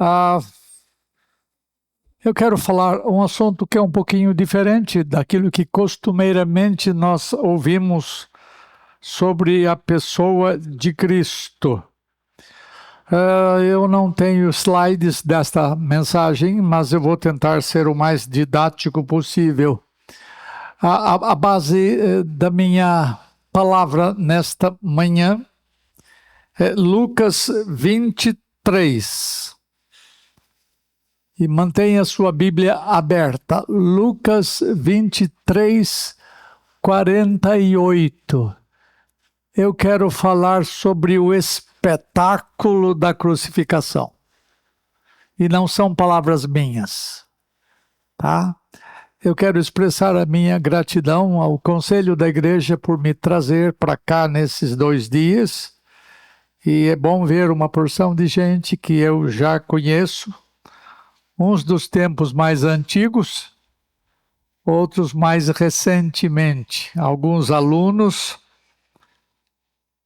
Ah, eu quero falar um assunto que é um pouquinho diferente daquilo que costumeiramente nós ouvimos sobre a pessoa de Cristo. Eu não tenho slides desta mensagem, mas eu vou tentar ser o mais didático possível. A base da minha palavra nesta manhã é Lucas 23. E mantenha sua Bíblia aberta. Lucas 23, 48. Eu quero falar sobre o espetáculo da crucificação. E não são palavras minhas, tá? Eu quero expressar a minha gratidão ao Conselho da Igreja por me trazer para cá nesses 2 dias. E é bom ver uma porção de gente que eu já conheço, uns dos tempos mais antigos, outros mais recentemente. Alguns alunos,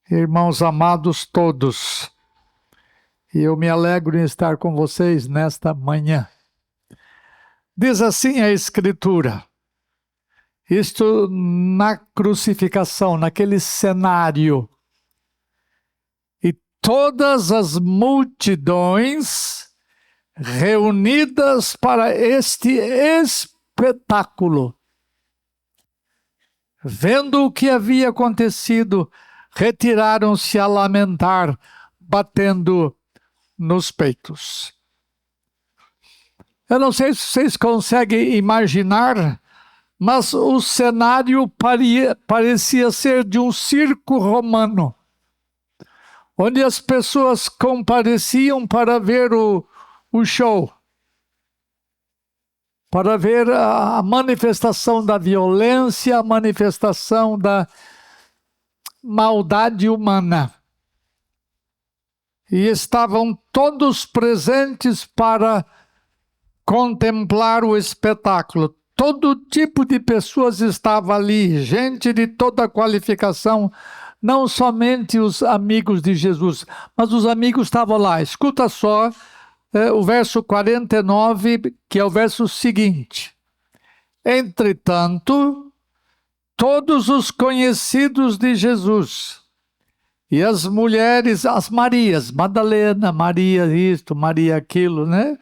irmãos amados todos. E eu me alegro em estar com vocês nesta manhã. Diz assim a Escritura, isto na crucificação, naquele cenário. E todas as multidões reunidas para este espetáculo, vendo o que havia acontecido, retiraram-se a lamentar, batendo nos peitos. Eu não sei se vocês conseguem imaginar, mas o cenário parecia ser de um circo romano, onde as pessoas compareciam para ver o show, para ver a manifestação da violência, a manifestação da maldade humana. E estavam todos presentes para contemplar o espetáculo. Todo tipo de pessoas estava ali, gente de toda qualificação, não somente os amigos de Jesus, mas os amigos estavam lá. Escuta só o verso 49, que é o verso seguinte. Entretanto, todos os conhecidos de Jesus e as mulheres, as Marias, Madalena, Maria isto, Maria aquilo, né?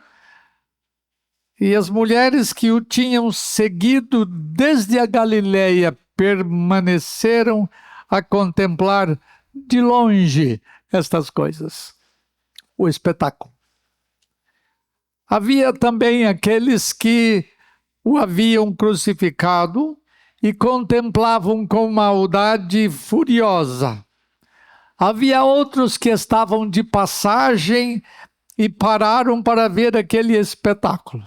E as mulheres que o tinham seguido desde a Galileia permaneceram a contemplar de longe estas coisas, o espetáculo. Havia também aqueles que o haviam crucificado e contemplavam com maldade furiosa. Havia outros que estavam de passagem e pararam para ver aquele espetáculo.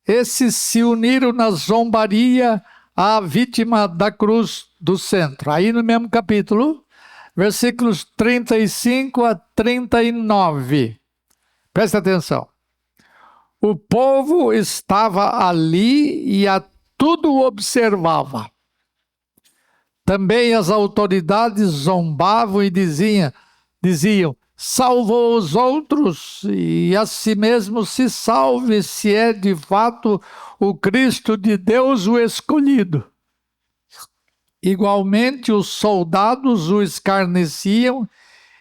Esses se uniram na zombaria à vítima da cruz do centro. Aí no mesmo capítulo, versículos 35 a 39. Presta atenção. O povo estava ali e a tudo observava. Também as autoridades zombavam e diziam, salvou os outros e a si mesmo se salve, se é de fato o Cristo de Deus o escolhido. Igualmente os soldados o escarneciam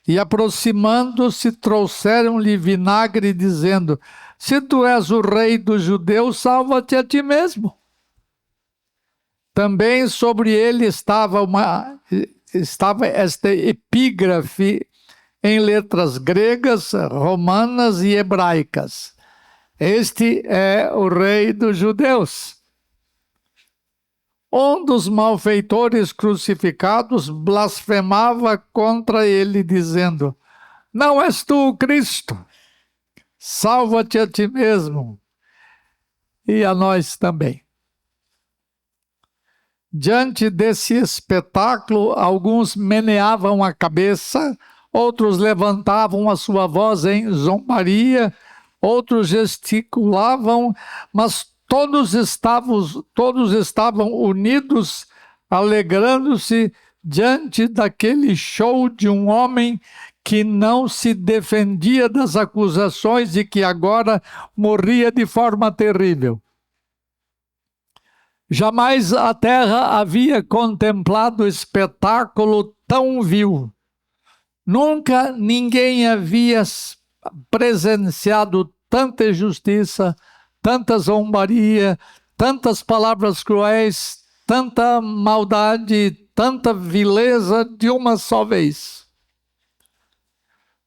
e aproximando-se trouxeram-lhe vinagre dizendo, se tu és o rei dos judeus, salva-te a ti mesmo. Também sobre ele estava esta epígrafe em letras gregas, romanas e hebraicas. Este é o rei dos judeus. Um dos malfeitores crucificados blasfemava contra ele, dizendo, não és tu o Cristo? Salva-te a ti mesmo e a nós também. Diante desse espetáculo, alguns meneavam a cabeça, outros levantavam a sua voz em zombaria, outros gesticulavam, mas todos estavam unidos, alegrando-se diante daquele show de um homem que não se defendia das acusações e que agora morria de forma terrível. Jamais a terra havia contemplado espetáculo tão vil. Nunca ninguém havia presenciado tanta injustiça, tanta zombaria, tantas palavras cruéis, tanta maldade, tanta vileza de uma só vez.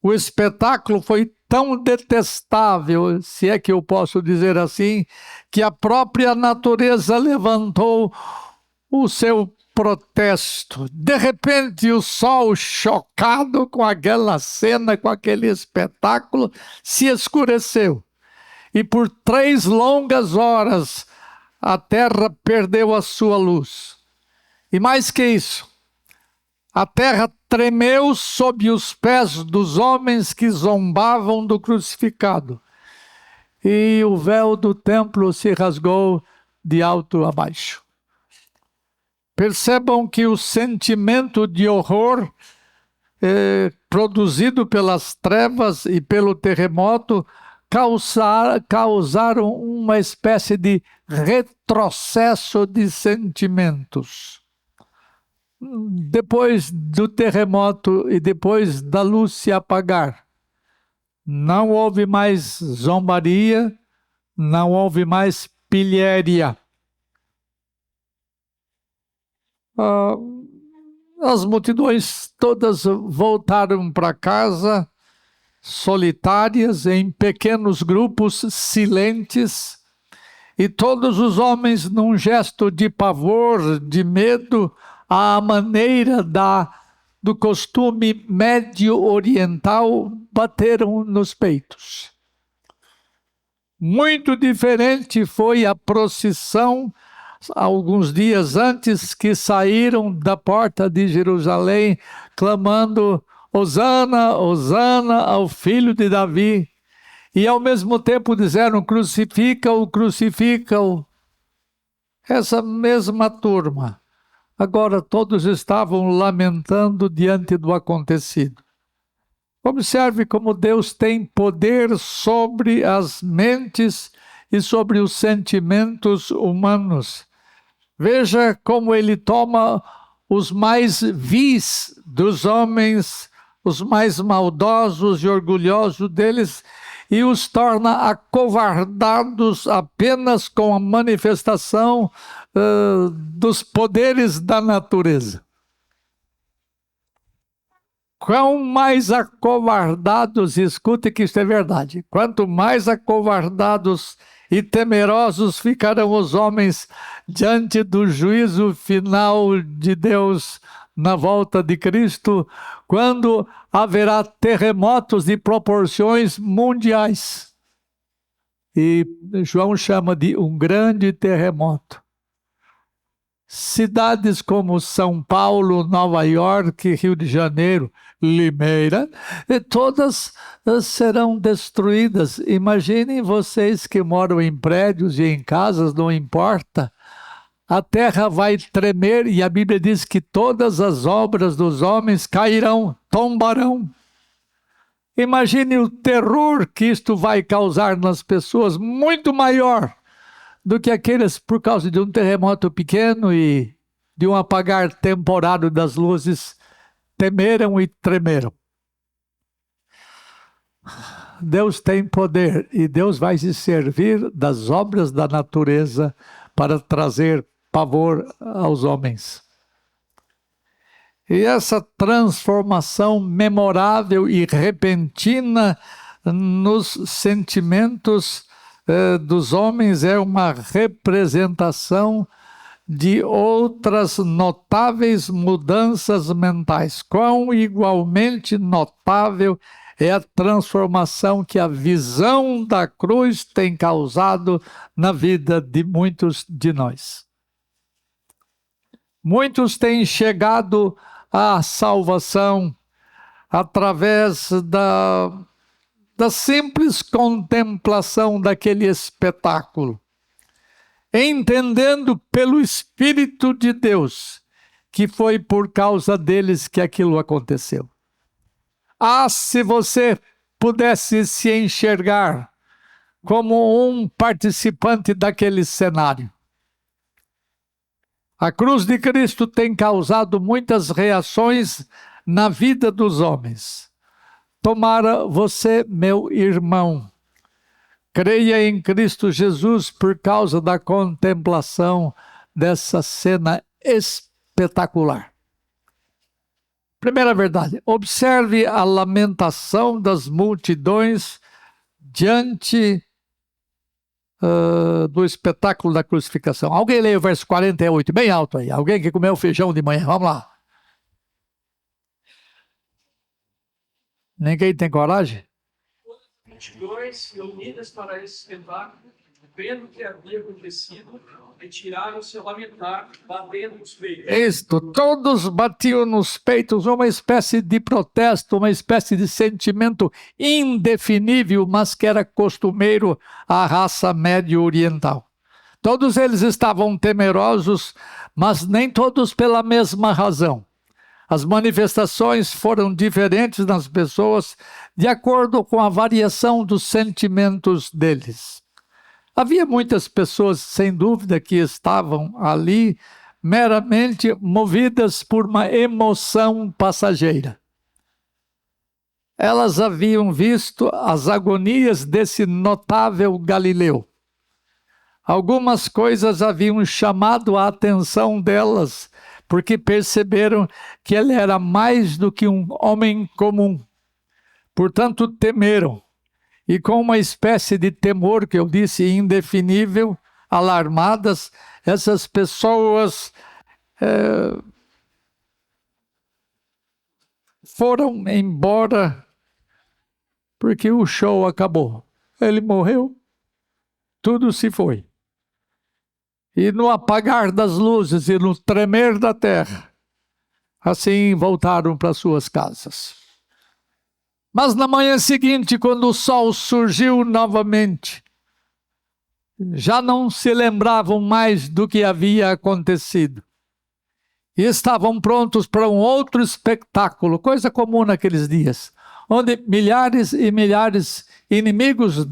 O espetáculo foi tão detestável, se é que eu posso dizer assim, que a própria natureza levantou o seu protesto. De repente, o sol, chocado com aquela cena, com aquele espetáculo, se escureceu. E por 3 longas horas, a terra perdeu a sua luz. E mais que isso, a terra tremeu sob os pés dos homens que zombavam do crucificado. E o véu do templo se rasgou de alto a baixo. Percebam que o sentimento de horror produzido pelas trevas e pelo terremoto causaram uma espécie de retrocesso de sentimentos. Depois do terremoto e depois da luz se apagar, não houve mais zombaria, não houve mais pilhéria. As multidões todas voltaram para casa, solitárias, em pequenos grupos, silentes, e todos os homens, num gesto de pavor, de medo, à maneira do costume médio-oriental, bateram nos peitos. Muito diferente foi a procissão, alguns dias antes, que saíram da porta de Jerusalém, clamando: Hosana, Hosana ao filho de Davi. E ao mesmo tempo disseram: crucifica-o, crucifica-o. Essa mesma turma. Agora todos estavam lamentando diante do acontecido. Observe como Deus tem poder sobre as mentes e sobre os sentimentos humanos. Veja como ele toma os mais vis dos homens, os mais maldosos e orgulhosos deles, e os torna acovardados apenas com a manifestação dos poderes da natureza. Quanto mais acovardados, escute que isto é verdade, quanto mais acovardados e temerosos ficarão os homens diante do juízo final de Deus na volta de Cristo, quando haverá terremotos de proporções mundiais. E João chama de um grande terremoto. Cidades como São Paulo, Nova York, Rio de Janeiro, Limeira, todas serão destruídas. Imaginem vocês que moram em prédios e em casas, não importa. A terra vai tremer e a Bíblia diz que todas as obras dos homens cairão, tombarão. Imagine o terror que isto vai causar nas pessoas, muito maior do que aqueles por causa de um terremoto pequeno e de um apagar temporário das luzes, temeram e tremeram. Deus tem poder e Deus vai se servir das obras da natureza para trazer pavor aos homens. E essa transformação memorável e repentina nos sentimentos dos homens é uma representação de outras notáveis mudanças mentais. Quão igualmente notável é a transformação que a visão da cruz tem causado na vida de muitos de nós. Muitos têm chegado à salvação através da simples contemplação daquele espetáculo, entendendo pelo Espírito de Deus que foi por causa deles que aquilo aconteceu. Ah, se você pudesse se enxergar como um participante daquele cenário. A cruz de Cristo tem causado muitas reações na vida dos homens. Tomara você, meu irmão, creia em Cristo Jesus por causa da contemplação dessa cena espetacular. Primeira verdade, observe a lamentação das multidões diante do espetáculo da crucificação. Alguém lê o verso 48, bem alto aí. Alguém que comeu feijão de manhã, vamos lá. Ninguém tem coragem? Multidões reunidas para esse espetáculo, vendo o que havia acontecido, retiraram-se a lamentar, batendo nos peitos. Isto, todos batiam nos peitos, uma espécie de protesto, uma espécie de sentimento indefinível, mas que era costumeiro à raça médio-oriental. Todos eles estavam temerosos, mas nem todos pela mesma razão. As manifestações foram diferentes nas pessoas, de acordo com a variação dos sentimentos deles. Havia muitas pessoas, sem dúvida, que estavam ali meramente movidas por uma emoção passageira. Elas haviam visto as agonias desse notável Galileu. Algumas coisas haviam chamado a atenção delas, porque perceberam que ele era mais do que um homem comum. Portanto, temeram. E com uma espécie de temor, que eu disse, indefinível, alarmadas, essas pessoas foram embora porque o show acabou. Ele morreu, tudo se foi. E no apagar das luzes e no tremer da terra, assim voltaram para suas casas. Mas na manhã seguinte, quando o sol surgiu novamente, já não se lembravam mais do que havia acontecido. E estavam prontos para um outro espetáculo, coisa comum naqueles dias, onde milhares e milhares inimigos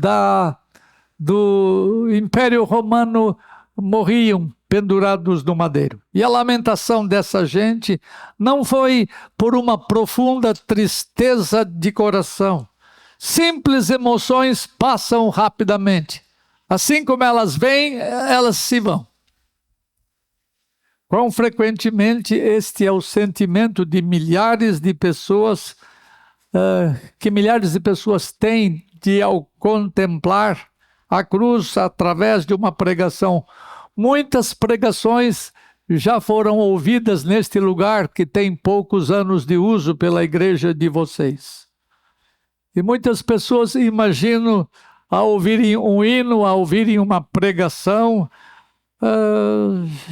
do Império Romano morriam pendurados no madeiro. E a lamentação dessa gente não foi por uma profunda tristeza de coração. Simples emoções passam rapidamente. Assim como elas vêm, elas se vão. Quão frequentemente este é o sentimento de milhares de pessoas, que milhares de pessoas têm de, ao contemplar a cruz através de uma pregação. Muitas pregações já foram ouvidas neste lugar que tem poucos anos de uso pela igreja de vocês. E muitas pessoas, imagino, ao ouvirem um hino, ao ouvirem uma pregação,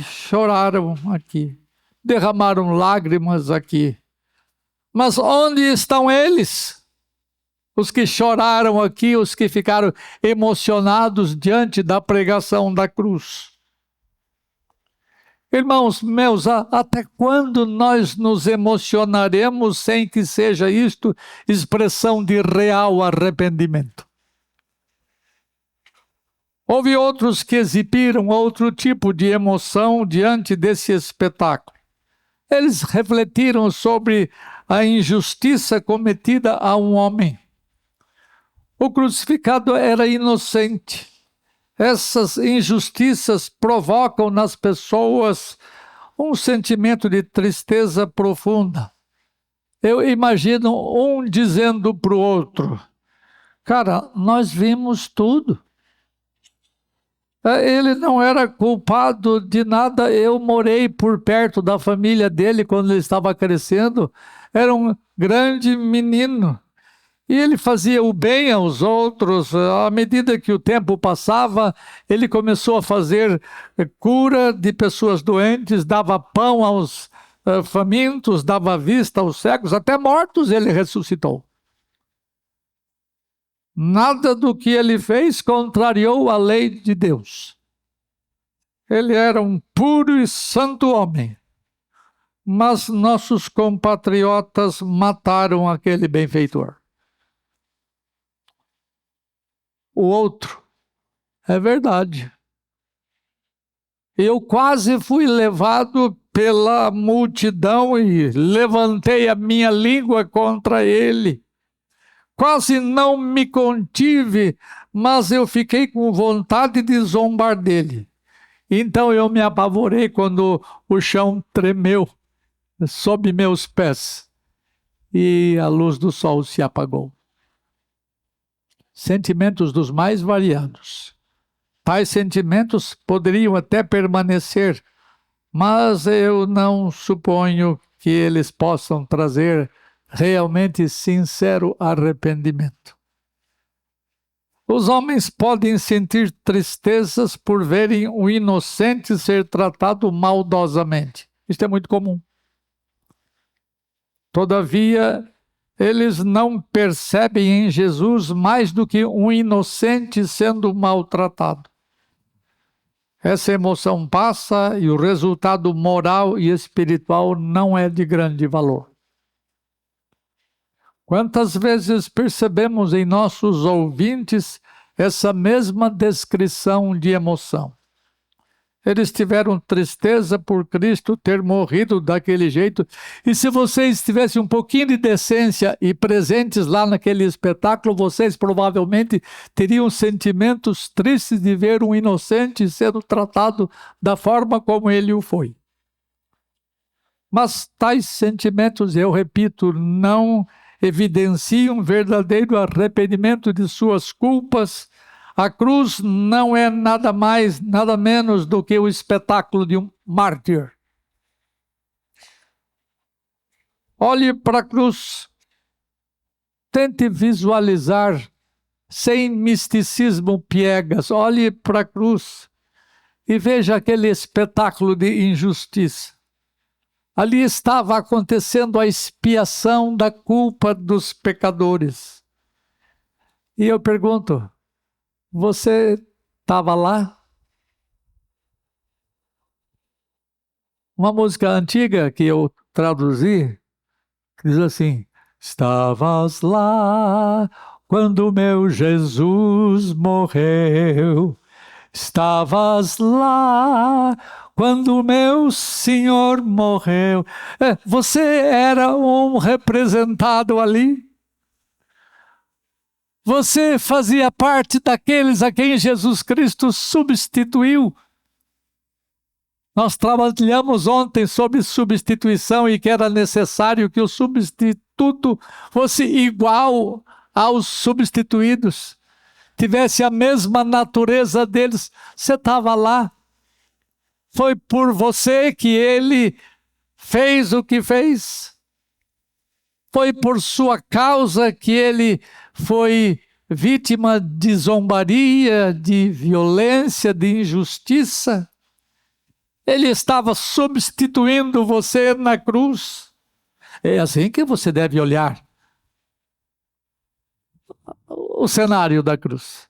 choraram aqui, derramaram lágrimas aqui. Mas onde estão eles? Os que choraram aqui, os que ficaram emocionados diante da pregação da cruz. Irmãos meus, até quando nós nos emocionaremos sem que seja isto expressão de real arrependimento? Houve outros que exibiram outro tipo de emoção diante desse espetáculo. Eles refletiram sobre a injustiça cometida a um homem. O crucificado era inocente. Essas injustiças provocam nas pessoas um sentimento de tristeza profunda. Eu imagino um dizendo para o outro: cara, nós vimos tudo. Ele não era culpado de nada. Eu morei por perto da família dele quando ele estava crescendo. Era um grande menino. E ele fazia o bem aos outros. À medida que o tempo passava, ele começou a fazer cura de pessoas doentes, dava pão aos famintos, dava vista aos cegos, até mortos ele ressuscitou. Nada do que ele fez contrariou a lei de Deus. Ele era um puro e santo homem. mas nossos compatriotas mataram aquele benfeitor. O outro, é verdade. Eu quase fui levado pela multidão e levantei a minha língua contra ele. Quase não me contive, mas eu fiquei com vontade de zombar dele. Então eu me apavorei quando o chão tremeu sob meus pés e a luz do sol se apagou. Sentimentos dos mais variados. Tais sentimentos poderiam até permanecer, mas eu não suponho que eles possam trazer realmente sincero arrependimento. Os homens podem sentir tristezas por verem o inocente ser tratado maldosamente. Isto é muito comum. Todavia, eles não percebem em Jesus mais do que um inocente sendo maltratado. Essa emoção passa e o resultado moral e espiritual não é de grande valor. Quantas vezes percebemos em nossos ouvintes essa mesma descrição de emoção? Eles tiveram tristeza por Cristo ter morrido daquele jeito. E se vocês tivessem um pouquinho de decência e presentes lá naquele espetáculo, vocês provavelmente teriam sentimentos tristes de ver um inocente sendo tratado da forma como ele o foi. Mas tais sentimentos, eu repito, não evidenciam verdadeiro arrependimento de suas culpas. A cruz não é nada mais, nada menos do que o espetáculo de um mártir. Olhe para a cruz. Tente visualizar, sem misticismo piegas, olhe para a cruz e veja aquele espetáculo de injustiça. Ali estava acontecendo a expiação da culpa dos pecadores. E eu pergunto, você estava lá? Uma música antiga que eu traduzi, diz assim: estavas lá quando meu Jesus morreu, estavas lá quando meu Senhor morreu. Você era um representado ali? Você fazia parte daqueles a quem Jesus Cristo substituiu. Nós trabalhamos ontem sobre substituição e que era necessário que o substituto fosse igual aos substituídos, tivesse a mesma natureza deles. Você estava lá. Foi por você que ele fez o que fez. Foi por sua causa que ele foi vítima de zombaria, de violência, de injustiça. Ele estava substituindo você na cruz. É assim que você deve olhar o cenário da cruz.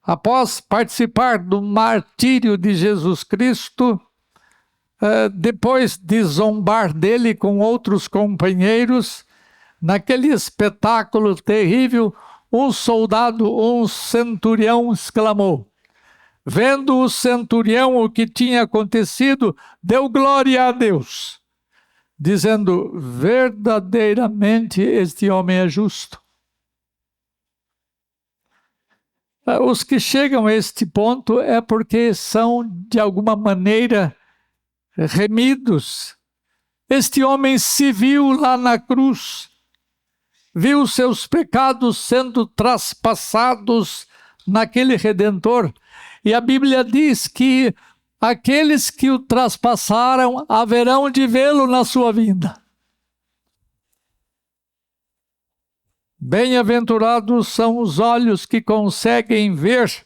Após participar do martírio de Jesus Cristo, depois de zombar dele com outros companheiros, naquele espetáculo terrível, um soldado, um centurião exclamou. Vendo o centurião o que tinha acontecido, deu glória a Deus, dizendo, verdadeiramente este homem é justo. Os que chegam a este ponto é porque são, de alguma maneira, remidos. Este homem se viu lá na cruz, viu seus pecados sendo traspassados naquele Redentor. E a Bíblia diz que aqueles que o traspassaram haverão de vê-lo na sua vinda. Bem-aventurados são os olhos que conseguem ver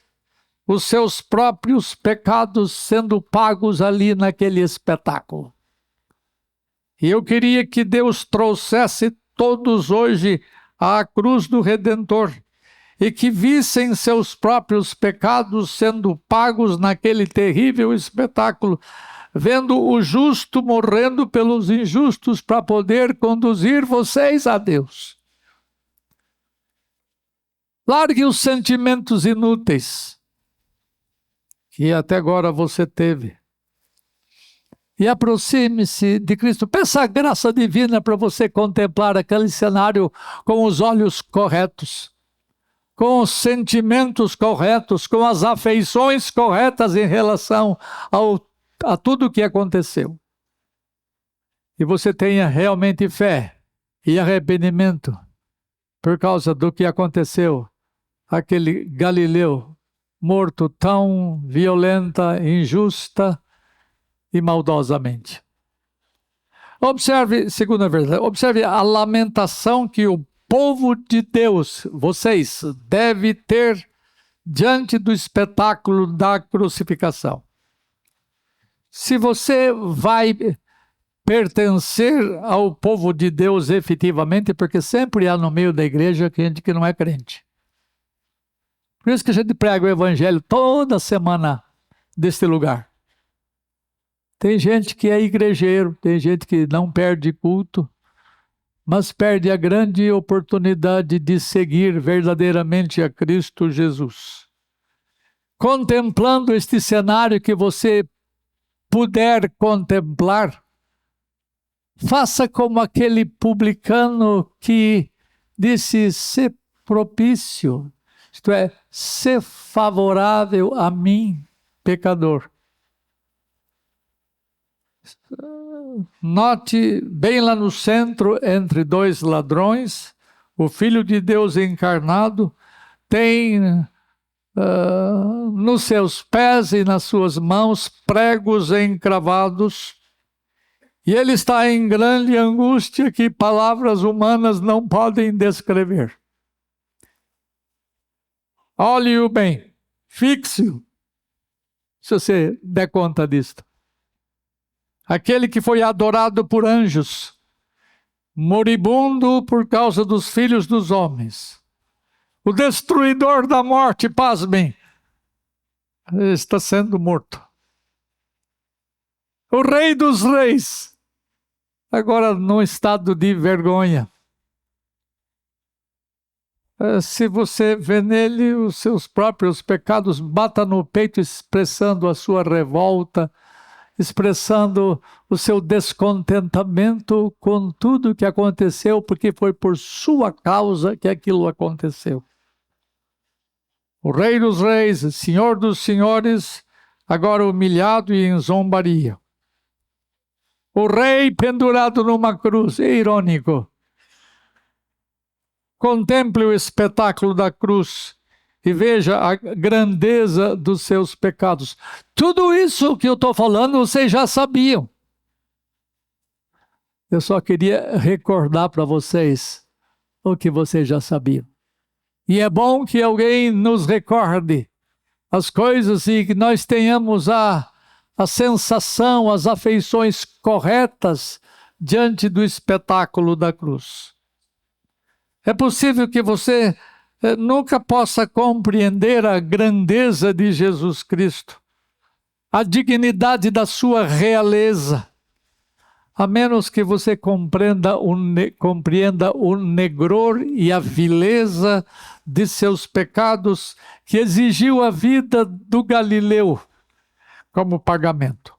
os seus próprios pecados sendo pagos ali naquele espetáculo. E eu queria que Deus trouxesse todos hoje à cruz do Redentor e que vissem seus próprios pecados sendo pagos naquele terrível espetáculo, vendo o justo morrendo pelos injustos para poder conduzir vocês a Deus. Largue os sentimentos inúteis que até agora você teve. E aproxime-se de Cristo. Peça a graça divina para você contemplar aquele cenário com os olhos corretos, com os sentimentos corretos, com as afeições corretas em relação a tudo o que aconteceu. E você tenha realmente fé e arrependimento por causa do que aconteceu. Aquele Galileu morto tão violenta, injusta e maldosamente. Observe, segunda verdade, observe a lamentação que o povo de Deus, vocês, deve ter diante do espetáculo da crucificação. Se você vai pertencer ao povo de Deus efetivamente, porque sempre há no meio da igreja gente que não é crente. Por isso que a gente prega o evangelho toda semana deste lugar. Tem gente que é igrejeiro, tem gente que não perde culto, mas perde a grande oportunidade de seguir verdadeiramente a Cristo Jesus. Contemplando este cenário que você puder contemplar, faça como aquele publicano que disse: ser propício, isto é, ser favorável a mim, pecador. Note bem lá no centro, entre dois ladrões, o Filho de Deus encarnado tem nos seus pés e nas suas mãos pregos encravados, e ele está em grande angústia que palavras humanas não podem descrever. Olhe-o bem, fixe-o, se você der conta disto. Aquele que foi adorado por anjos, moribundo por causa dos filhos dos homens. O destruidor da morte, pasmem, está sendo morto. O rei dos reis, agora num estado de vergonha. Se você vê nele os seus próprios pecados, bata no peito expressando a sua revolta, expressando o seu descontentamento com tudo que aconteceu, porque foi por sua causa que aquilo aconteceu. O Rei dos Reis, Senhor dos Senhores, agora humilhado e em zombaria. O Rei pendurado numa cruz, é irônico. Contemple o espetáculo da cruz e veja a grandeza dos seus pecados. Tudo isso que eu estou falando, vocês já sabiam. Eu só queria recordar para vocês o que vocês já sabiam. E é bom que alguém nos recorde as coisas e que nós tenhamos a sensação, as afeições corretas diante do espetáculo da cruz. É possível que você nunca possa compreender a grandeza de Jesus Cristo, a dignidade da sua realeza, a menos que você compreenda o negror e a vileza de seus pecados, que exigiu a vida do Galileu como pagamento.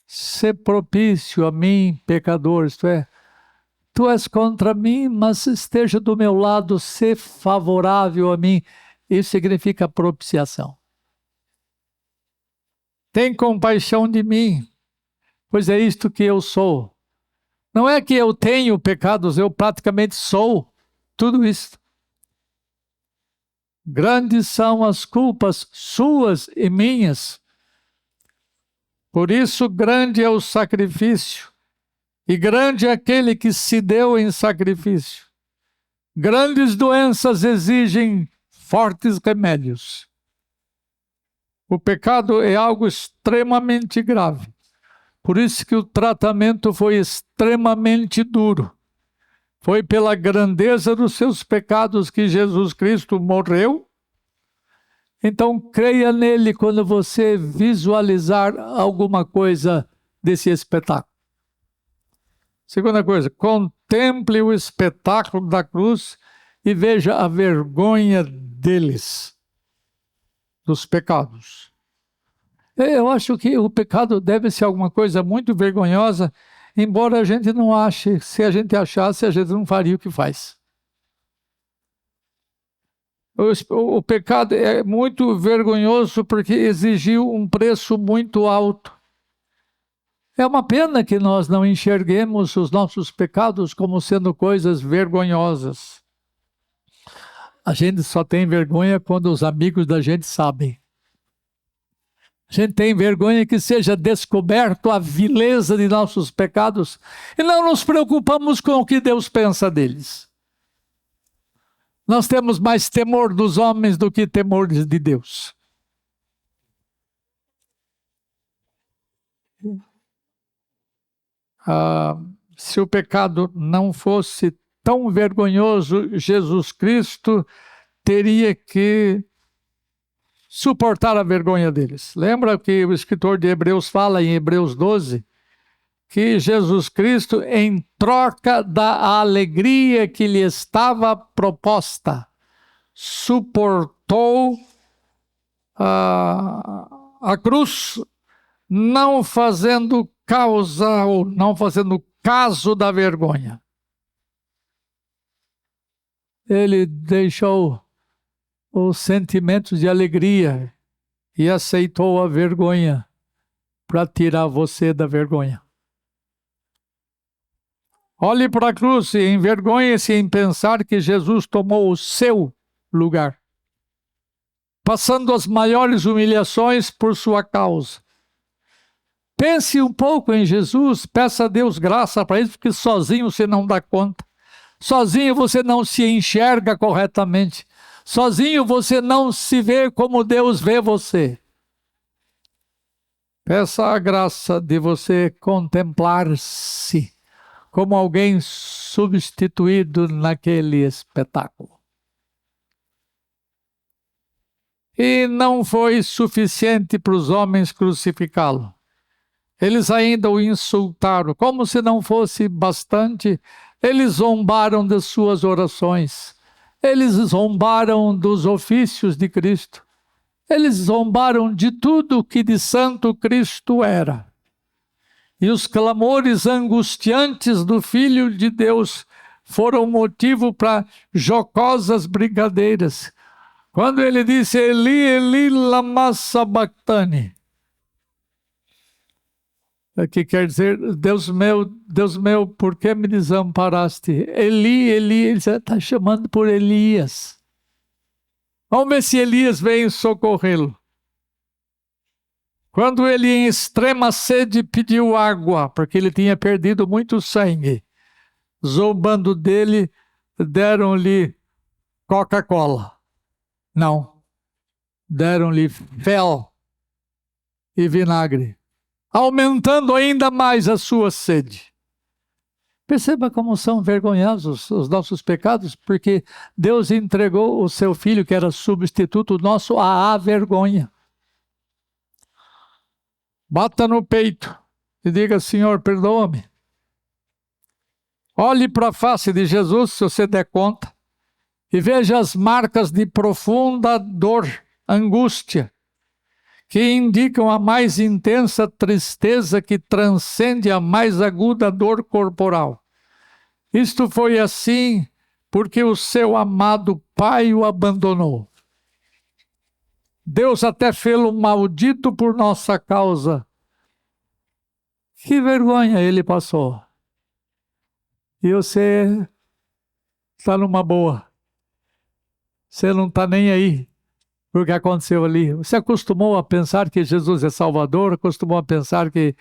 Ser propício a mim, pecador, isto é, tu és contra mim, mas esteja do meu lado, ser favorável a mim. Isso significa propiciação. Tem compaixão de mim, pois é isto que eu sou. Não é que eu tenho pecados, eu praticamente sou tudo isso. Grandes são as culpas suas e minhas. Por isso, grande é o sacrifício. E grande é aquele que se deu em sacrifício. Grandes doenças exigem fortes remédios. O pecado é algo extremamente grave. Por isso que o tratamento foi extremamente duro. Foi pela grandeza dos seus pecados que Jesus Cristo morreu Então, creia nele quando você visualizar alguma coisa desse espetáculo. Segunda coisa, contemple o espetáculo da cruz e veja a vergonha deles, dos pecados. Eu acho que o pecado deve ser alguma coisa muito vergonhosa, embora a gente não ache. Se a gente achasse, a gente não faria o que faz. O pecado é muito vergonhoso porque exigiu um preço muito alto. É uma pena que nós não enxerguemos os nossos pecados como sendo coisas vergonhosas. A gente só tem vergonha quando os amigos da gente sabem. A gente tem vergonha que seja descoberto a vileza de nossos pecados e não nos preocupamos com o que Deus pensa deles. Nós temos mais temor dos homens do que temor de Deus. Se o pecado não fosse tão vergonhoso, Jesus Cristo teria que suportar a vergonha deles. Lembra que o escritor de Hebreus fala em Hebreus 12? Que Jesus Cristo, em troca da alegria que lhe estava proposta, suportou a cruz, não fazendo causa ou não fazendo caso da vergonha. Ele deixou os sentimentos de alegria e aceitou a vergonha para tirar você da vergonha. Olhe para a cruz e envergonhe-se em pensar que Jesus tomou o seu lugar, passando as maiores humilhações por sua causa. Pense um pouco em Jesus, peça a Deus graça para isso, porque sozinho você não dá conta. Sozinho você não se enxerga corretamente. Sozinho você não se vê como Deus vê você. Peça a graça de você contemplar-se como alguém substituído naquele espetáculo. E não foi suficiente para os homens crucificá-lo. Eles ainda o insultaram, como se não fosse bastante. Eles zombaram das suas orações. Eles zombaram dos ofícios de Cristo. Eles zombaram de tudo que de santo Cristo era. E os clamores angustiantes do Filho de Deus foram motivo para jocosas brincadeiras. Quando ele disse, Eli, Eli, lama sabachthani, que quer dizer, Deus meu, por que me desamparaste? Eli, Eli, ele está chamando por Elias. Vamos ver se Elias vem socorrê-lo. Quando ele, em extrema sede, pediu água, porque ele tinha perdido muito sangue, zombando dele, deram-lhe Coca-Cola. Não, deram-lhe fel e vinagre, aumentando ainda mais a sua sede. Perceba como são vergonhosos os nossos pecados, porque Deus entregou o seu Filho, que era substituto nosso, à vergonha. Bata no peito e diga, Senhor, perdoa-me. Olhe para a face de Jesus, se você der conta, e veja as marcas de profunda dor, angústia, que indicam a mais intensa tristeza que transcende a mais aguda dor corporal. Isto foi assim porque o seu amado Pai o abandonou. Deus até fê-lo maldito por nossa causa. Que vergonha ele passou. E você está numa boa. Você não está nem aí por o que aconteceu ali. Você acostumou a pensar que Jesus é Salvador, acostumou a pensar que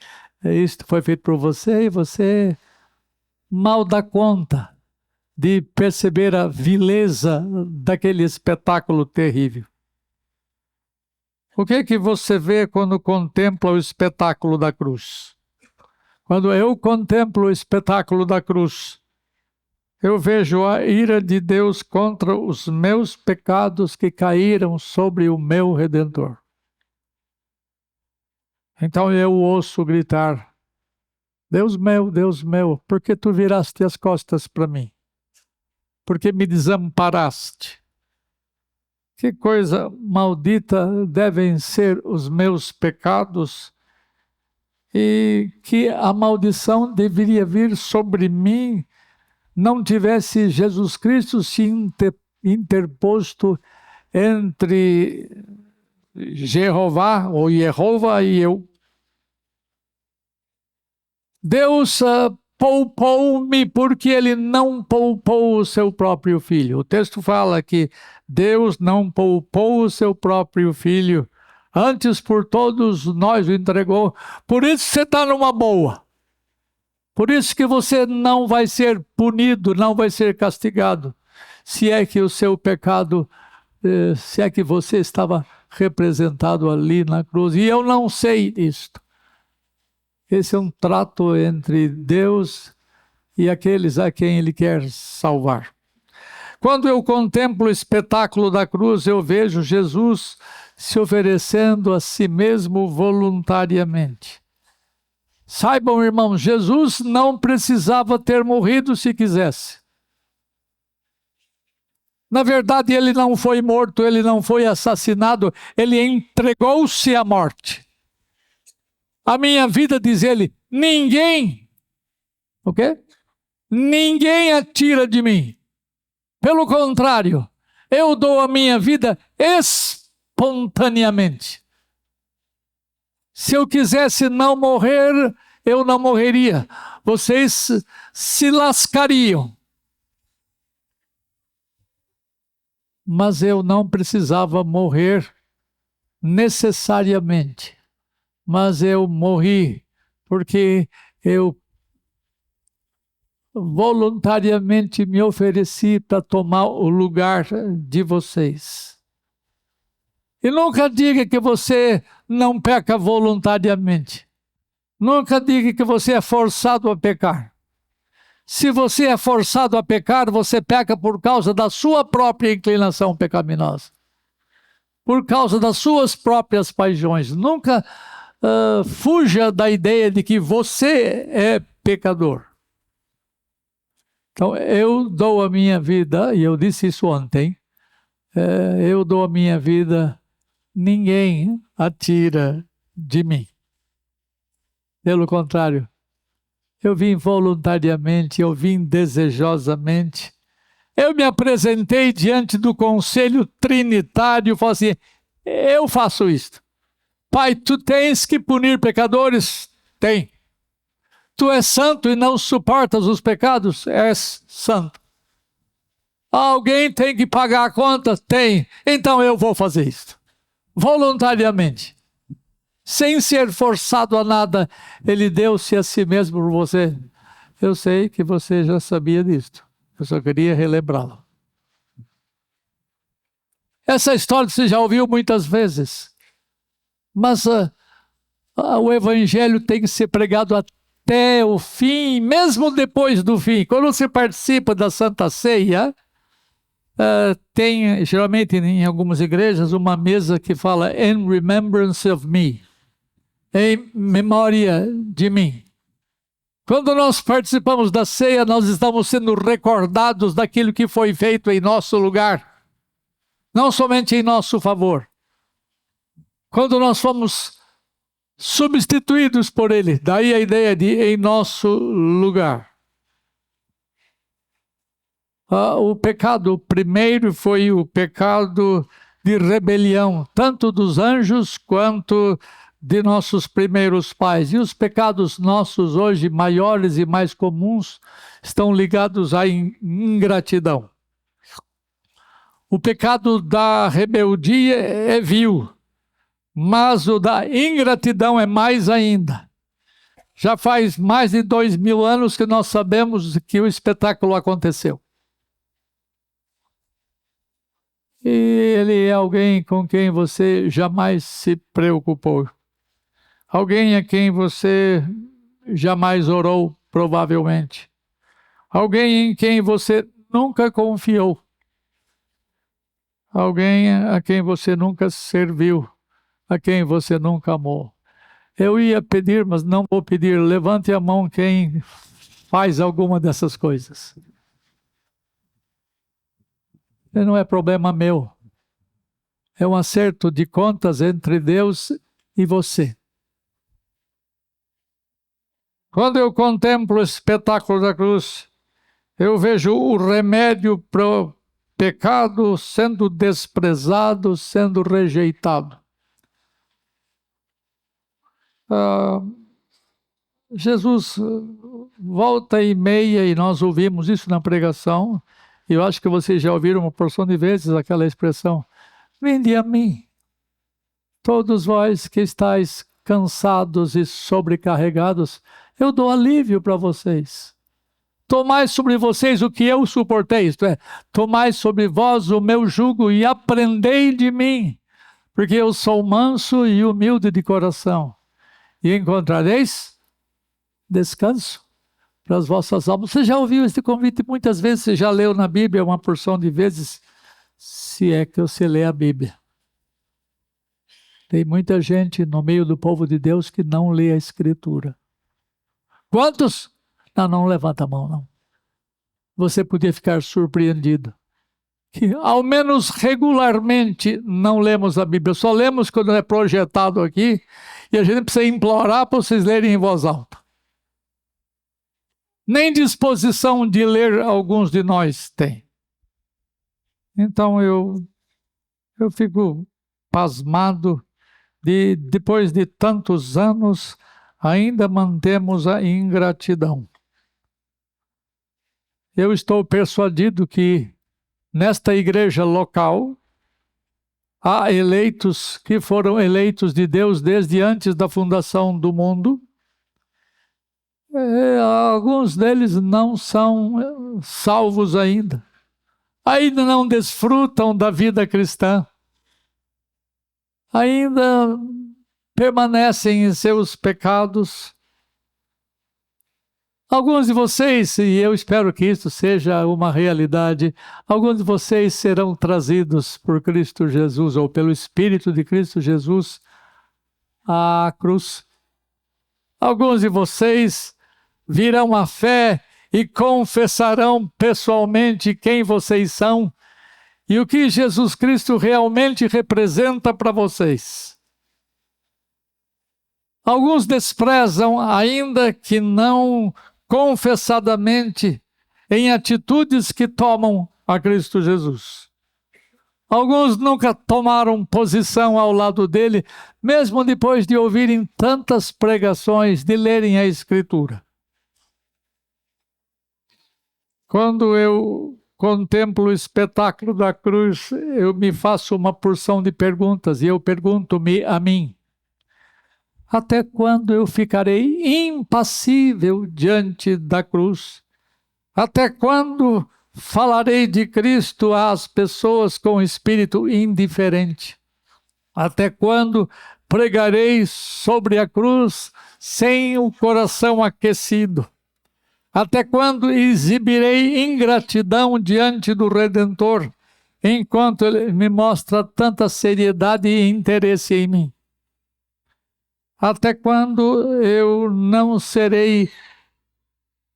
isto foi feito por você, e você mal dá conta de perceber a vileza daquele espetáculo terrível. O que é que você vê quando contempla o espetáculo da cruz? Quando eu contemplo o espetáculo da cruz, eu vejo a ira de Deus contra os meus pecados que caíram sobre o meu Redentor. Então eu ouço gritar: Deus meu, por que tu viraste as costas para mim? Por que me desamparaste? Que coisa maldita devem ser os meus pecados, e que a maldição deveria vir sobre mim, não tivesse Jesus Cristo se interposto entre Jeová ou Jeová e eu. Deus poupou-me porque ele não poupou o seu próprio filho. O texto fala que Deus não poupou o seu próprio filho, antes por todos nós o entregou. Por isso você está numa boa. Por isso que você não vai ser punido, não vai ser castigado, se é que o seu pecado, se é que você estava representado ali na cruz. E eu não sei disto. Esse é um trato entre Deus e aqueles a quem Ele quer salvar. Quando eu contemplo o espetáculo da cruz, eu vejo Jesus se oferecendo a si mesmo voluntariamente. Saibam, irmãos, Jesus não precisava ter morrido se quisesse. Na verdade, ele não foi morto, ele não foi assassinado, ele entregou-se à morte. A minha vida, diz ele, ninguém, o quê? Ninguém a tira de mim. Pelo contrário, eu dou a minha vida espontaneamente. Se eu quisesse não morrer, eu não morreria. Vocês se lascariam. Mas eu não precisava morrer necessariamente. Mas eu morri porque eu voluntariamente me ofereci para tomar o lugar de vocês. E nunca diga que você não peca voluntariamente. Nunca diga que você é forçado a pecar. Se você é forçado a pecar, você peca por causa da sua própria inclinação pecaminosa. Por causa das suas próprias paixões. Nunca fuja da ideia de que você é pecador. Então, eu dou a minha vida, e eu disse isso ontem, eu dou a minha vida, ninguém a tira de mim. Pelo contrário, eu vim voluntariamente, eu vim desejosamente. Eu me apresentei diante do Conselho Trinitário e falei assim, eu faço isto. Pai, tu tens que punir pecadores? Tem. Tu és santo e não suportas os pecados? És santo. Alguém tem que pagar a conta? Tem. Então eu vou fazer isto. Voluntariamente. Sem ser forçado a nada, ele deu-se a si mesmo por você. Eu sei que você já sabia disto. Eu só queria relembrá-lo. Essa história você já ouviu muitas vezes. Mas o evangelho tem que ser pregado até o fim, mesmo depois do fim. Quando você participa da Santa Ceia, tem, geralmente em algumas igrejas, uma mesa que fala In Remembrance of Me. Em memória de mim. Quando nós participamos da ceia, nós estamos sendo recordados daquilo que foi feito em nosso lugar. Não somente em nosso favor. Quando nós fomos substituídos por Ele, daí a ideia de em nosso lugar. O pecado primeiro foi o pecado de rebelião, tanto dos anjos quanto de nossos primeiros pais. E os pecados nossos hoje, maiores e mais comuns, estão ligados à ingratidão. O pecado da rebeldia é vil, mas o da ingratidão é mais ainda. Já faz mais de 2000 anos que nós sabemos que o espetáculo aconteceu. E ele é alguém com quem você jamais se preocupou. Alguém a quem você jamais orou, provavelmente. Alguém em quem você nunca confiou. Alguém a quem você nunca serviu, a quem você nunca amou. Eu ia pedir, mas não vou pedir. Levante a mão quem faz alguma dessas coisas. Não é problema meu. É um acerto de contas entre Deus e você. Quando eu contemplo o espetáculo da cruz, eu vejo o remédio para o pecado sendo desprezado, sendo rejeitado. Jesus, volta e meia, e nós ouvimos isso na pregação, eu acho que vocês já ouviram uma porção de vezes aquela expressão: vinde a mim, todos vós que estáis cansados e sobrecarregados, eu dou alívio para vocês. Tomai sobre vocês o que eu suportei, isto é, tomai sobre vós o meu jugo e aprendei de mim, porque eu sou manso e humilde de coração, e encontrareis descanso para as vossas almas. Você já ouviu este convite muitas vezes, você já leu na Bíblia uma porção de vezes, se é que você lê a Bíblia. Tem muita gente no meio do povo de Deus que não lê a Escritura. Quantos? Não levanta a mão, não. Você podia ficar surpreendido que, ao menos regularmente, não lemos a Bíblia. Só lemos quando é projetado aqui e a gente precisa implorar para vocês lerem em voz alta. Nem disposição de ler alguns de nós tem. Então eu fico pasmado de, depois de tantos anos, ainda mantemos a ingratidão. Eu estou persuadido que nesta igreja local há eleitos que foram eleitos de Deus desde antes da fundação do mundo. Alguns deles não são salvos ainda não desfrutam da vida cristã, ainda permanecem em seus pecados. Alguns de vocês, e eu espero que isso seja uma realidade, alguns de vocês serão trazidos por Cristo Jesus, ou pelo Espírito de Cristo Jesus, à cruz. Alguns de vocês virão à fé e confessarão pessoalmente quem vocês são e o que Jesus Cristo realmente representa para vocês. Alguns desprezam, ainda que não confessadamente, em atitudes que tomam a Cristo Jesus. Alguns nunca tomaram posição ao lado dele, mesmo depois de ouvirem tantas pregações, de lerem a Escritura. Quando eu contemplo o espetáculo da cruz, eu me faço uma porção de perguntas, e eu pergunto-me a mim: até quando eu ficarei impassível diante da cruz? Até quando falarei de Cristo às pessoas com espírito indiferente? Até quando pregarei sobre a cruz sem o coração aquecido? Até quando exibirei ingratidão diante do Redentor, enquanto ele me mostra tanta seriedade e interesse em mim? Até quando eu não serei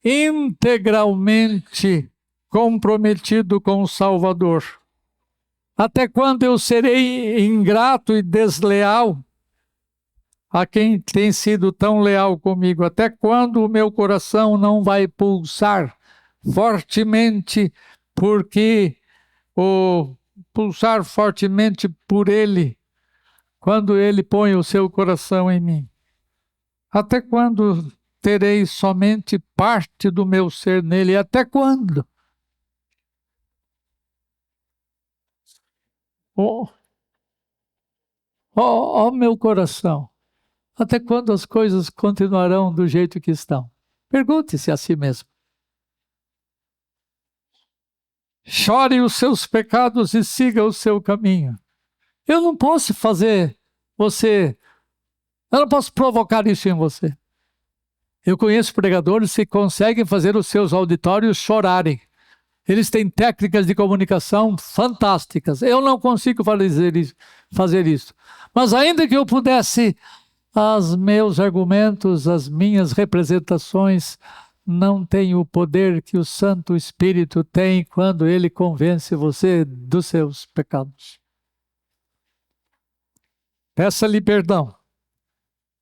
integralmente comprometido com o Salvador? Até quando eu serei ingrato e desleal a quem tem sido tão leal comigo? Até quando o meu coração não vai pulsar fortemente pulsar fortemente por Ele, quando Ele põe o seu coração em mim? Até quando terei somente parte do meu ser nele? Até quando? Meu coração, até quando as coisas continuarão do jeito que estão? Pergunte-se a si mesmo. Chore os seus pecados e siga o seu caminho. Eu não posso eu não posso provocar isso em você. Eu conheço pregadores que conseguem fazer os seus auditórios chorarem. Eles têm técnicas de comunicação fantásticas. Eu não consigo fazer isso. Mas ainda que eu pudesse, os meus argumentos, as minhas representações não têm o poder que o Santo Espírito tem quando ele convence você dos seus pecados. Peça-lhe perdão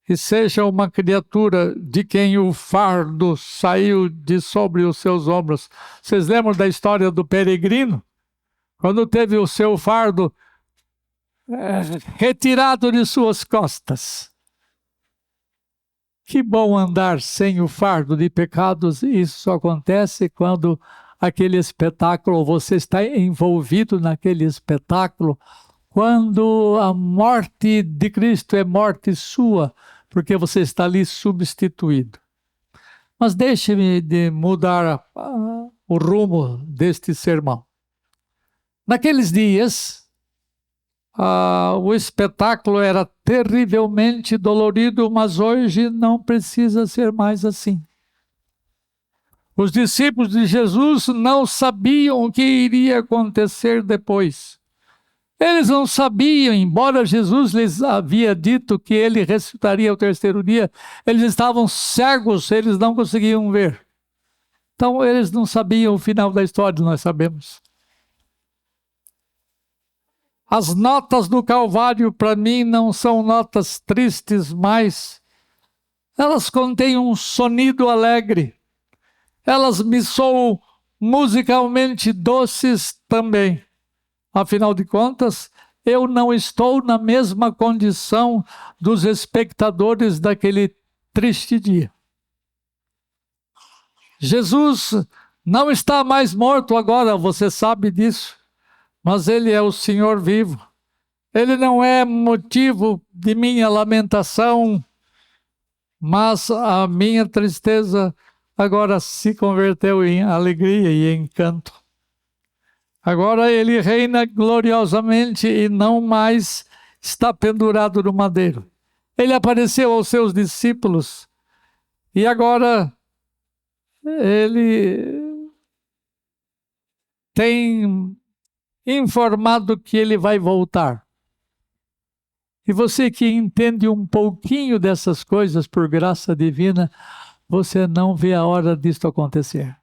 e seja uma criatura de quem o fardo saiu de sobre os seus ombros. Vocês lembram da história do peregrino? Quando teve o seu fardo retirado de suas costas. Que bom andar sem o fardo de pecados. Isso só acontece quando aquele espetáculo, você está envolvido naquele espetáculo, quando a morte de Cristo é morte sua, porque você está ali substituído. Mas deixe-me de mudar o rumo deste sermão. Naqueles dias, o espetáculo era terrivelmente dolorido, mas hoje não precisa ser mais assim. Os discípulos de Jesus não sabiam o que iria acontecer depois. Eles não sabiam, embora Jesus lhes havia dito que ele ressuscitaria ao terceiro dia, eles estavam cegos, eles não conseguiam ver. Então eles não sabiam o final da história, nós sabemos. As notas do Calvário, para mim, não são notas tristes, mas elas contêm um sonido alegre. Elas me soam musicalmente doces também. Afinal de contas, eu não estou na mesma condição dos espectadores daquele triste dia. Jesus não está mais morto agora, você sabe disso, mas ele é o Senhor vivo. Ele não é motivo de minha lamentação, mas a minha tristeza agora se converteu em alegria e encanto. Agora ele reina gloriosamente e não mais está pendurado no madeiro. Ele apareceu aos seus discípulos e agora ele tem informado que ele vai voltar. E você que entende um pouquinho dessas coisas por graça divina, você não vê a hora disto acontecer.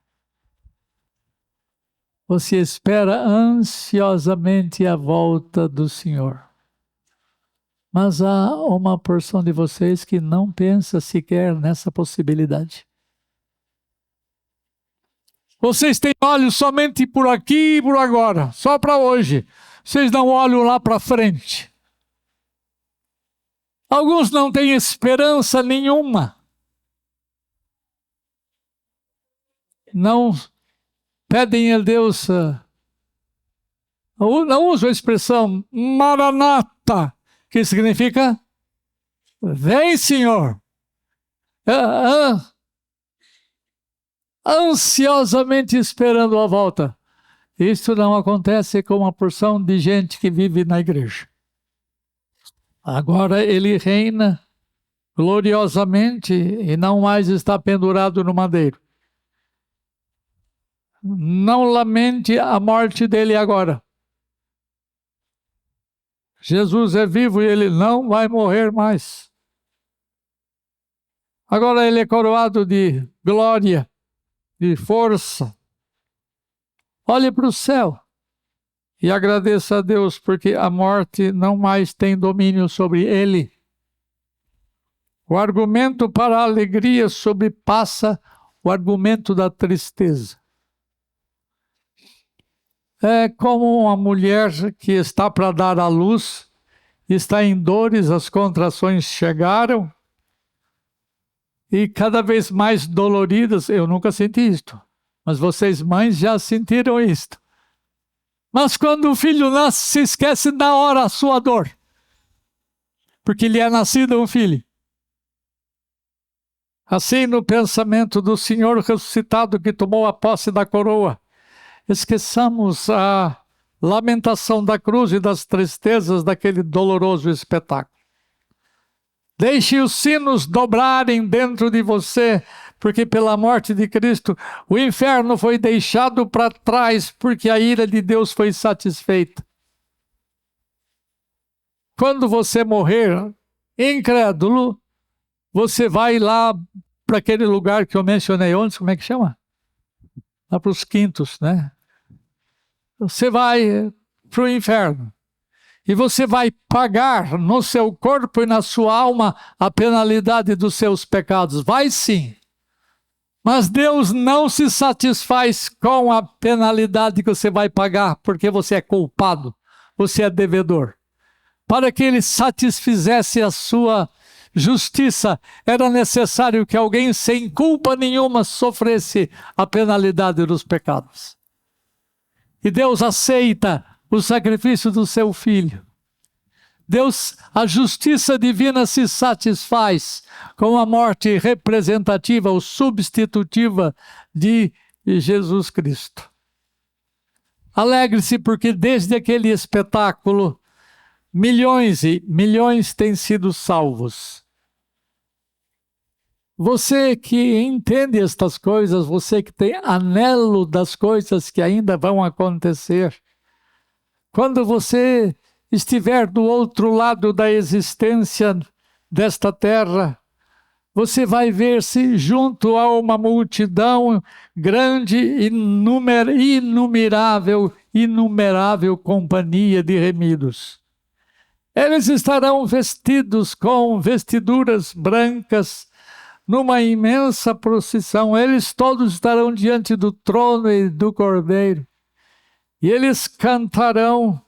Você espera ansiosamente a volta do Senhor. Mas há uma porção de vocês que não pensa sequer nessa possibilidade. Vocês têm olhos somente por aqui e por agora, só para hoje. Vocês não olham lá para frente. Alguns não têm esperança nenhuma. Não pedem a Deus, não uso a expressão Maranata, que significa vem, Senhor. Ansiosamente esperando a volta. Isso não acontece com uma porção de gente que vive na igreja. Agora ele reina gloriosamente e não mais está pendurado no madeiro. Não lamente a morte dele agora. Jesus é vivo e ele não vai morrer mais. Agora ele é coroado de glória, de força. Olhe para o céu e agradeça a Deus porque a morte não mais tem domínio sobre ele. O argumento para a alegria sobrepassa o argumento da tristeza. É como uma mulher que está para dar à luz, está em dores, as contrações chegaram, e cada vez mais doloridas. Eu nunca senti isto, mas vocês mães já sentiram isto. Mas quando o filho nasce, se esquece na hora a sua dor, porque lhe é nascido um filho. Assim, no pensamento do Senhor ressuscitado que tomou a posse da coroa, esqueçamos a lamentação da cruz e das tristezas daquele doloroso espetáculo. Deixe os sinos dobrarem dentro de você, porque pela morte de Cristo o inferno foi deixado para trás, porque a ira de Deus foi satisfeita. Quando você morrer incrédulo, você vai lá para aquele lugar que eu mencionei antes, como é que chama? Lá para os quintos, né? Você vai para o inferno. E você vai pagar no seu corpo e na sua alma a penalidade dos seus pecados. Vai sim. Mas Deus não se satisfaz com a penalidade que você vai pagar, porque você é culpado, você é devedor. Para que ele satisfizesse a sua justiça, era necessário que alguém sem culpa nenhuma sofresse a penalidade dos pecados. E Deus aceita o sacrifício do seu filho. Deus, a justiça divina se satisfaz com a morte representativa ou substitutiva de Jesus Cristo. Alegre-se porque desde aquele espetáculo, milhões e milhões têm sido salvos. Você que entende estas coisas, você que tem anelo das coisas que ainda vão acontecer, quando você estiver do outro lado da existência desta terra, você vai ver-se junto a uma multidão grande, inumerável companhia de remidos. Eles estarão vestidos com vestiduras brancas, numa imensa procissão. Eles todos estarão diante do trono e do Cordeiro. E eles cantarão: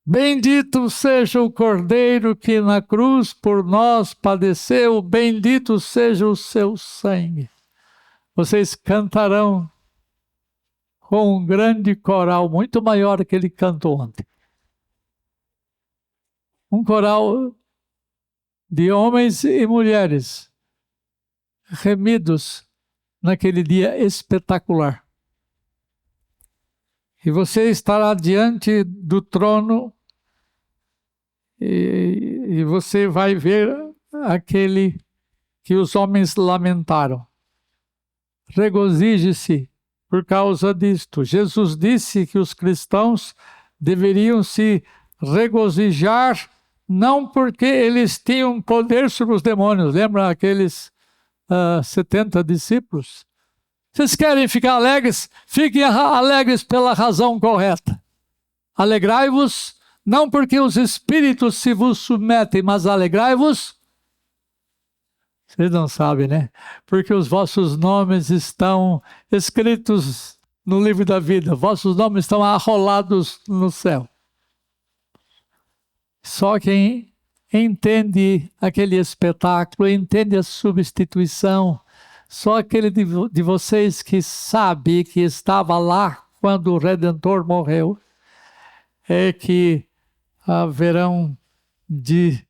bendito seja o Cordeiro que na cruz por nós padeceu, bendito seja o seu sangue. Vocês cantarão com um grande coral, muito maior que ele cantou ontem. Um coral de homens e mulheres remidos naquele dia espetacular. E você estará diante do trono e você vai ver aquele que os homens lamentaram. Regozije-se por causa disto. Jesus disse que os cristãos deveriam se regozijar não porque eles tinham poder sobre os demônios. Lembra aqueles 70 discípulos? Vocês querem ficar alegres? Fiquem alegres pela razão correta. Alegrai-vos, não porque os espíritos se vos submetem, mas alegrai-vos. Vocês não sabem, né? Porque os vossos nomes estão escritos no livro da vida. Vossos nomes estão arrolados no céu. Só quem entende aquele espetáculo, entende a substituição, só aquele de vocês que sabe que estava lá quando o Redentor morreu, é que haverão de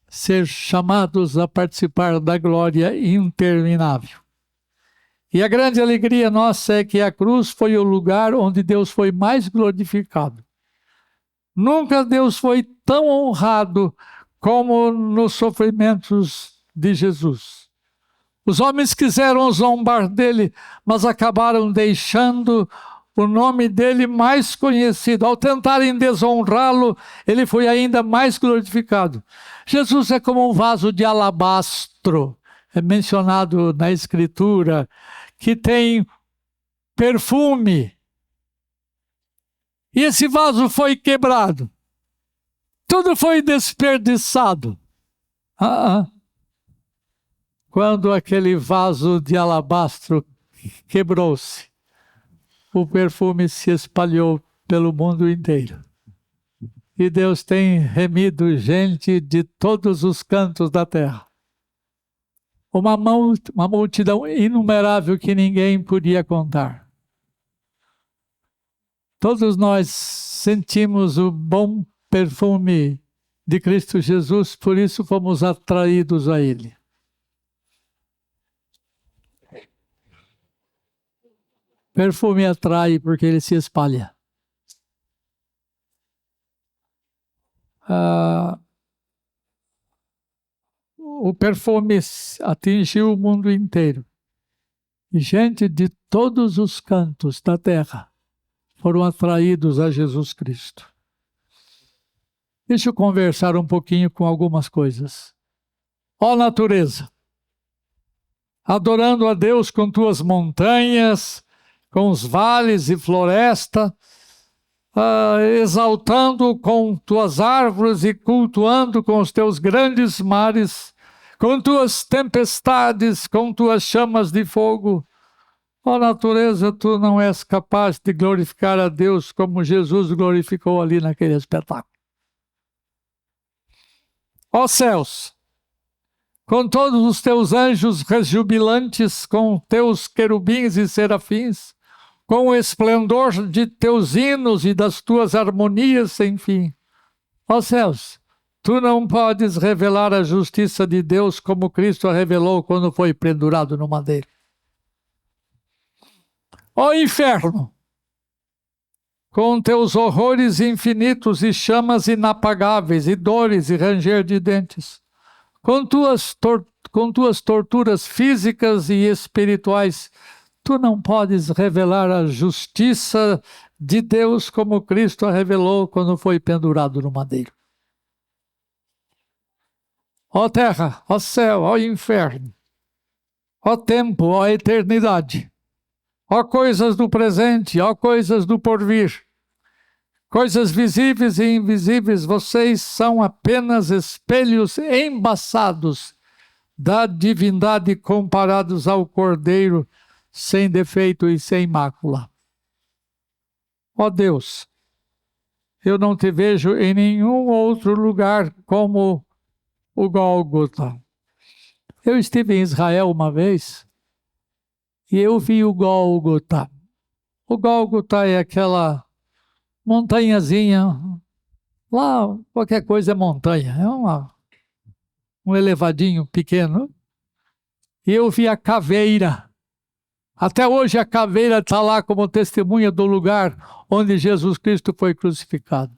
ser chamados a participar da glória interminável. E a grande alegria nossa é que a cruz foi o lugar onde Deus foi mais glorificado. Nunca Deus foi tão honrado como nos sofrimentos de Jesus. Os homens quiseram zombar dele, mas acabaram deixando o nome dele mais conhecido. Ao tentarem desonrá-lo, ele foi ainda mais glorificado. Jesus é como um vaso de alabastro, é mencionado na Escritura, que tem perfume. E esse vaso foi quebrado. Tudo foi desperdiçado. Quando aquele vaso de alabastro quebrou-se, o perfume se espalhou pelo mundo inteiro. E Deus tem remido gente de todos os cantos da terra. Uma multidão inumerável que ninguém podia contar. Todos nós sentimos o bom perfume de Cristo Jesus, por isso fomos atraídos a Ele. Perfume atrai porque ele se espalha. perfume atingiu o mundo inteiro. E gente de todos os cantos da terra foram atraídos a Jesus Cristo. Deixa eu conversar um pouquinho com algumas coisas. Ó natureza, adorando a Deus com tuas montanhas, com os vales e floresta, exaltando com tuas árvores e cultuando com os teus grandes mares, com tuas tempestades, com tuas chamas de fogo. Ó natureza, tu não és capaz de glorificar a Deus como Jesus glorificou ali naquele espetáculo. Ó céus, com todos os teus anjos rejubilantes, com teus querubins e serafins, com o esplendor de teus hinos e das tuas harmonias sem fim. Ó céus, tu não podes revelar a justiça de Deus como Cristo a revelou quando foi pendurado no madeiro. Ó inferno, com teus horrores infinitos e chamas inapagáveis, e dores e ranger de dentes, com tuas torturas físicas e espirituais, tu não podes revelar a justiça de Deus como Cristo a revelou quando foi pendurado no madeiro. Ó terra, ó céu, ó inferno, ó tempo, ó eternidade, ó coisas do presente, ó coisas do porvir, coisas visíveis e invisíveis, vocês são apenas espelhos embaçados da divindade comparados ao Cordeiro sem defeito e sem mácula. Ó Deus, eu não te vejo em nenhum outro lugar como o Gólgota. Eu estive em Israel uma vez e eu vi o Gólgota. O Gólgota é aquela montanhazinha, lá qualquer coisa é montanha, é um elevadinho pequeno. E eu vi a caveira. Até hoje a caveira está lá como testemunha do lugar onde Jesus Cristo foi crucificado.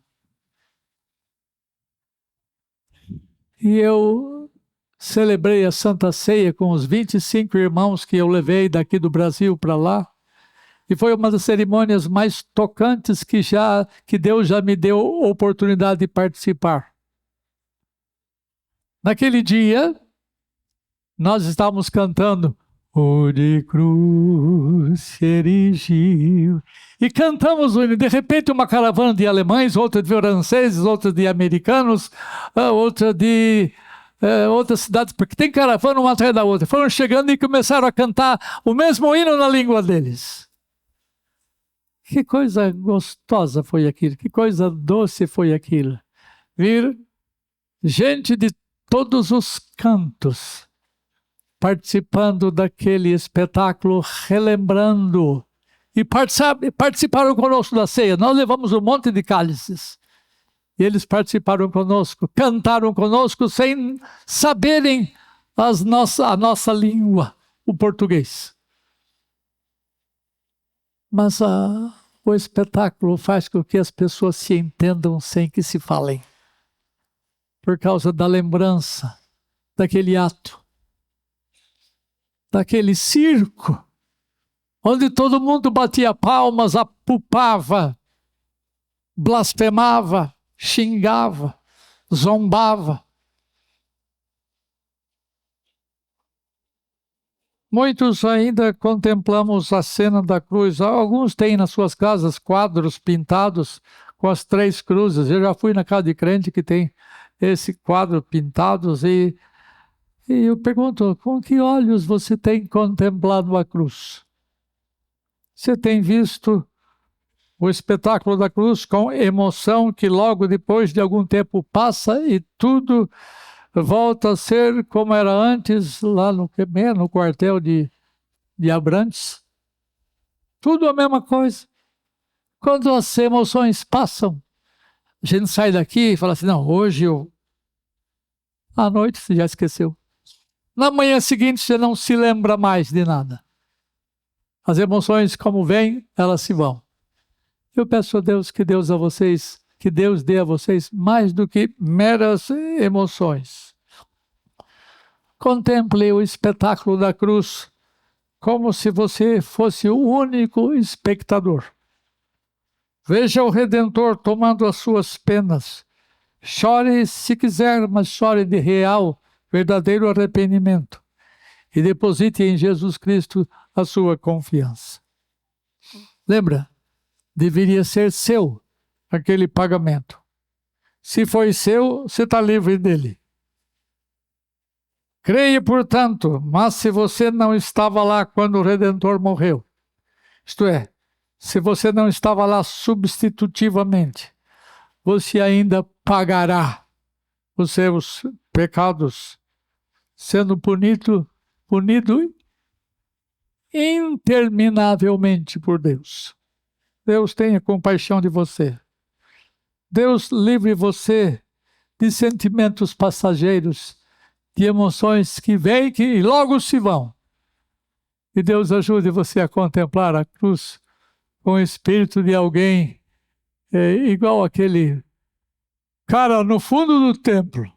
E eu celebrei a Santa Ceia com os 25 irmãos que eu levei daqui do Brasil para lá. E foi uma das cerimônias mais tocantes que Deus já me deu oportunidade de participar. Naquele dia, nós estávamos cantando "O de cruz se erigiu", e cantamos o hino. De repente, uma caravana de alemães, outra de franceses, outra de americanos, outra de outras cidades, porque tem caravana uma atrás da outra, foram chegando e começaram a cantar o mesmo hino na língua deles. Que coisa gostosa foi aquilo, que coisa doce foi aquilo. Vir gente de todos os cantos participando daquele espetáculo, relembrando, e participaram conosco da ceia. Nós levamos um monte de cálices, e eles participaram conosco, cantaram conosco, sem saberem a nossa língua, o português. Mas o espetáculo faz com que as pessoas se entendam sem que se falem, por causa da lembrança daquele ato, daquele circo, onde todo mundo batia palmas, apupava, blasfemava, xingava, zombava. Muitos ainda contemplamos a cena da cruz. Alguns têm nas suas casas quadros pintados com as 3 cruzes. Eu já fui na casa de crente que tem esse quadro pintados e eu pergunto, com que olhos você tem contemplado a cruz? Você tem visto o espetáculo da cruz com emoção que logo depois de algum tempo passa e tudo volta a ser como era antes lá no quartel de Abrantes? Tudo a mesma coisa. Quando as emoções passam, a gente sai daqui e fala assim, não, hoje à noite você já esqueceu. Na manhã seguinte você não se lembra mais de nada. As emoções, como vêm, elas se vão. Eu peço a Deus que Deus dê a vocês mais do que meras emoções. Contemple o espetáculo da cruz como se você fosse o único espectador. Veja o Redentor tomando as suas penas. Chore se quiser, mas chore de real, verdadeiro arrependimento. E deposite em Jesus Cristo a sua confiança. Lembra? Deveria ser seu aquele pagamento. Se foi seu, você está livre dele. Creia, portanto, mas se você não estava lá quando o Redentor morreu, isto é, se você não estava lá substitutivamente, você ainda pagará os seus pecados, sendo punido interminavelmente por Deus. Deus tenha compaixão de você. Deus livre você de sentimentos passageiros, de emoções que vêm e logo se vão. E Deus ajude você a contemplar a cruz com o espírito de alguém igual aquele cara no fundo do templo.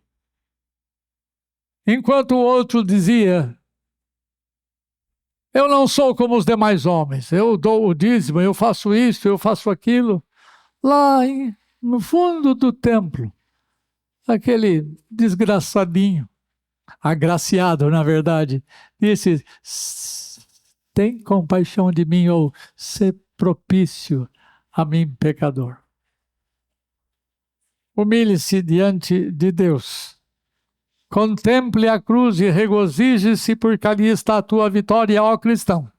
Enquanto o outro dizia: eu não sou como os demais homens, eu dou o dízimo, eu faço isso, eu faço aquilo. Lá no fundo do templo, aquele desgraçadinho, agraciado na verdade, disse: tem compaixão de mim, ou ser propício a mim, pecador. Humilhe-se diante de Deus. Contemple a cruz e regozije-se, porque ali está a tua vitória, ó cristão.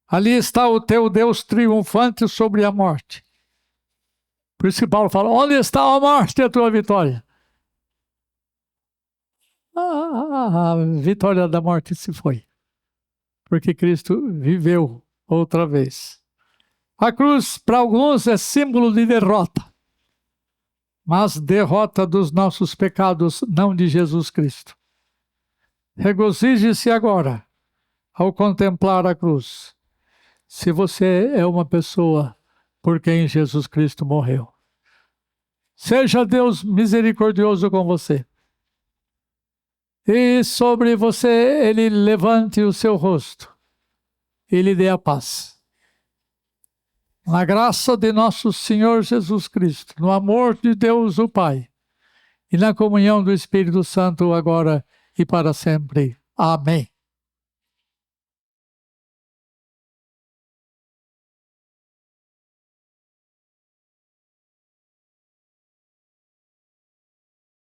Ali está o teu Deus triunfante sobre a morte. Por isso que Paulo fala: onde está a morte, a tua vitória? A vitória da morte se foi, porque Cristo viveu outra vez. A cruz, para alguns, é símbolo de derrota, mas derrota dos nossos pecados, não de Jesus Cristo. Regozije-se agora ao contemplar a cruz, se você é uma pessoa por quem Jesus Cristo morreu. Seja Deus misericordioso com você. E sobre você Ele levante o seu rosto e lhe dê a paz. Na graça de nosso Senhor Jesus Cristo, no amor de Deus o Pai e na comunhão do Espírito Santo agora e para sempre. Amém.